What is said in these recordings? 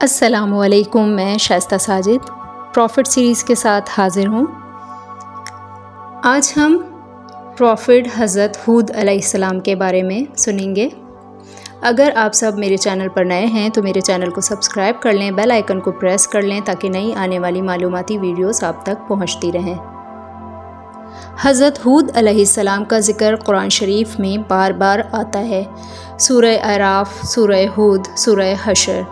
السلام علیکم، میں شائستہ ساجد پروفٹ سیریز کے ساتھ حاضر ہوں۔ آج ہم پروفٹ حضرت ہود علیہ السلام کے بارے میں سنیں گے۔ اگر آپ سب میرے چینل پر نئے ہیں تو میرے چینل کو سبسکرائب کر لیں، بیل آئیکن کو پریس کر لیں تاکہ نئی آنے والی معلوماتی ویڈیوز آپ تک پہنچتی رہیں۔ حضرت ہود علیہ السلام کا ذکر قرآن شریف میں بار بار آتا ہے۔ سورہ اعراف، سورہ ہود، سورہ حشر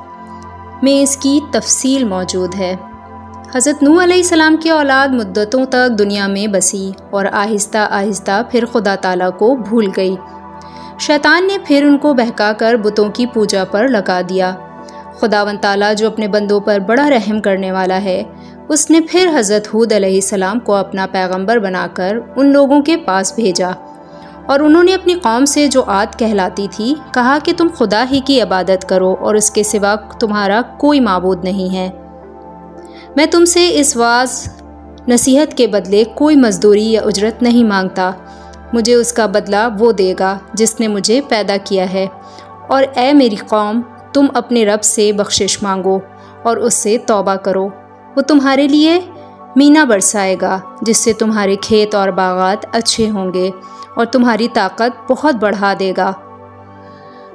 میں اس کی تفصیل موجود ہے۔ حضرت نوح علیہ السلام کی اولاد مدتوں تک دنیا میں بسی اور آہستہ آہستہ پھر خدا تعالیٰ کو بھول گئی۔ شیطان نے پھر ان کو بہکا کر بتوں کی پوجا پر لگا دیا۔ خداوند تعالیٰ جو اپنے بندوں پر بڑا رحم کرنے والا ہے، اس نے پھر حضرت ہود علیہ السلام کو اپنا پیغمبر بنا کر ان لوگوں کے پاس بھیجا، اور انہوں نے اپنی قوم سے جو عاد کہلاتی تھی کہا کہ تم خدا ہی کی عبادت کرو اور اس کے سوا تمہارا کوئی معبود نہیں ہے۔ میں تم سے اس واعظ نصیحت کے بدلے کوئی مزدوری یا اجرت نہیں مانگتا، مجھے اس کا بدلہ وہ دے گا جس نے مجھے پیدا کیا ہے۔ اور اے میری قوم، تم اپنے رب سے بخشش مانگو اور اس سے توبہ کرو، وہ تمہارے لیے مینا برسائے گا جس سے تمہارے کھیت اور باغات اچھے ہوں گے اور تمہاری طاقت بہت بڑھا دے گا۔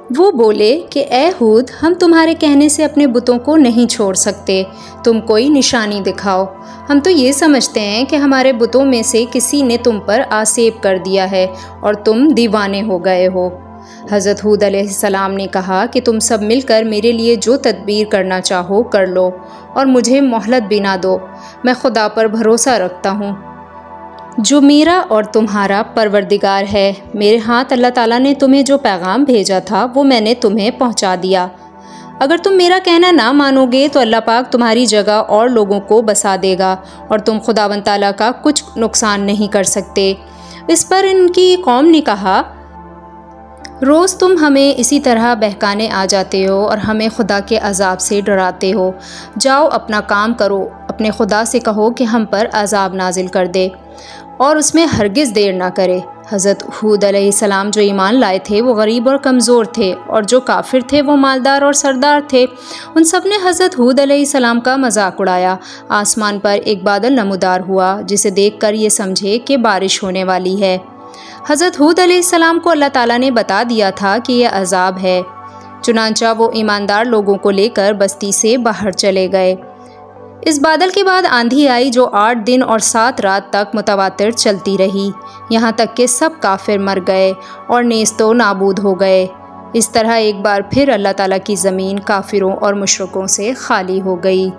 وہ بولے کہ اے ہود، ہم تمہارے کہنے سے اپنے بتوں کو نہیں چھوڑ سکتے، تم کوئی نشانی دکھاؤ۔ ہم تو یہ سمجھتے ہیں کہ ہمارے بتوں میں سے کسی نے تم پر آسیب کر دیا ہے اور تم دیوانے ہو گئے ہو۔ حضرت ہود علیہ السلام نے کہا کہ تم سب مل کر میرے لیے جو تدبیر کرنا چاہو کر لو اور مجھے مہلت بھی نہ دو، میں خدا پر بھروسہ رکھتا ہوں جو میرا اور تمہارا پروردگار ہے۔ میرے ہاتھ اللہ تعالیٰ نے تمہیں جو پیغام بھیجا تھا وہ میں نے تمہیں پہنچا دیا۔ اگر تم میرا کہنا نہ مانو گے تو اللہ پاک تمہاری جگہ اور لوگوں کو بسا دے گا اور تم خداوند تعالیٰ کا کچھ نقصان نہیں کر سکتے۔ اس پر ان کی قوم نے کہا، روز تم ہمیں اسی طرح بہکانے آ جاتے ہو اور ہمیں خدا کے عذاب سے ڈراتے ہو۔ جاؤ اپنا کام کرو، اپنے خدا سے کہو کہ ہم پر عذاب نازل کر دے اور اس میں ہرگز دیر نہ کرے۔ حضرت ہود علیہ السلام جو ایمان لائے تھے وہ غریب اور کمزور تھے، اور جو کافر تھے وہ مالدار اور سردار تھے۔ ان سب نے حضرت ہود علیہ السلام کا مذاق اڑایا۔ آسمان پر ایک بادل نمودار ہوا جسے دیکھ کر یہ سمجھے کہ بارش ہونے والی ہے۔ حضرت ہود علیہ السلام کو اللہ تعالیٰ نے بتا دیا تھا کہ یہ عذاب ہے، چنانچہ وہ ایماندار لوگوں کو لے کر بستی سے باہر چلے گئے۔ اس بادل کے بعد آندھی آئی جو 8 دن اور 7 رات تک متواتر چلتی رہی، یہاں تک کہ سب کافر مر گئے اور نیست و نابود ہو گئے۔ اس طرح ایک بار پھر اللہ تعالیٰ کی زمین کافروں اور مشرکوں سے خالی ہو گئی۔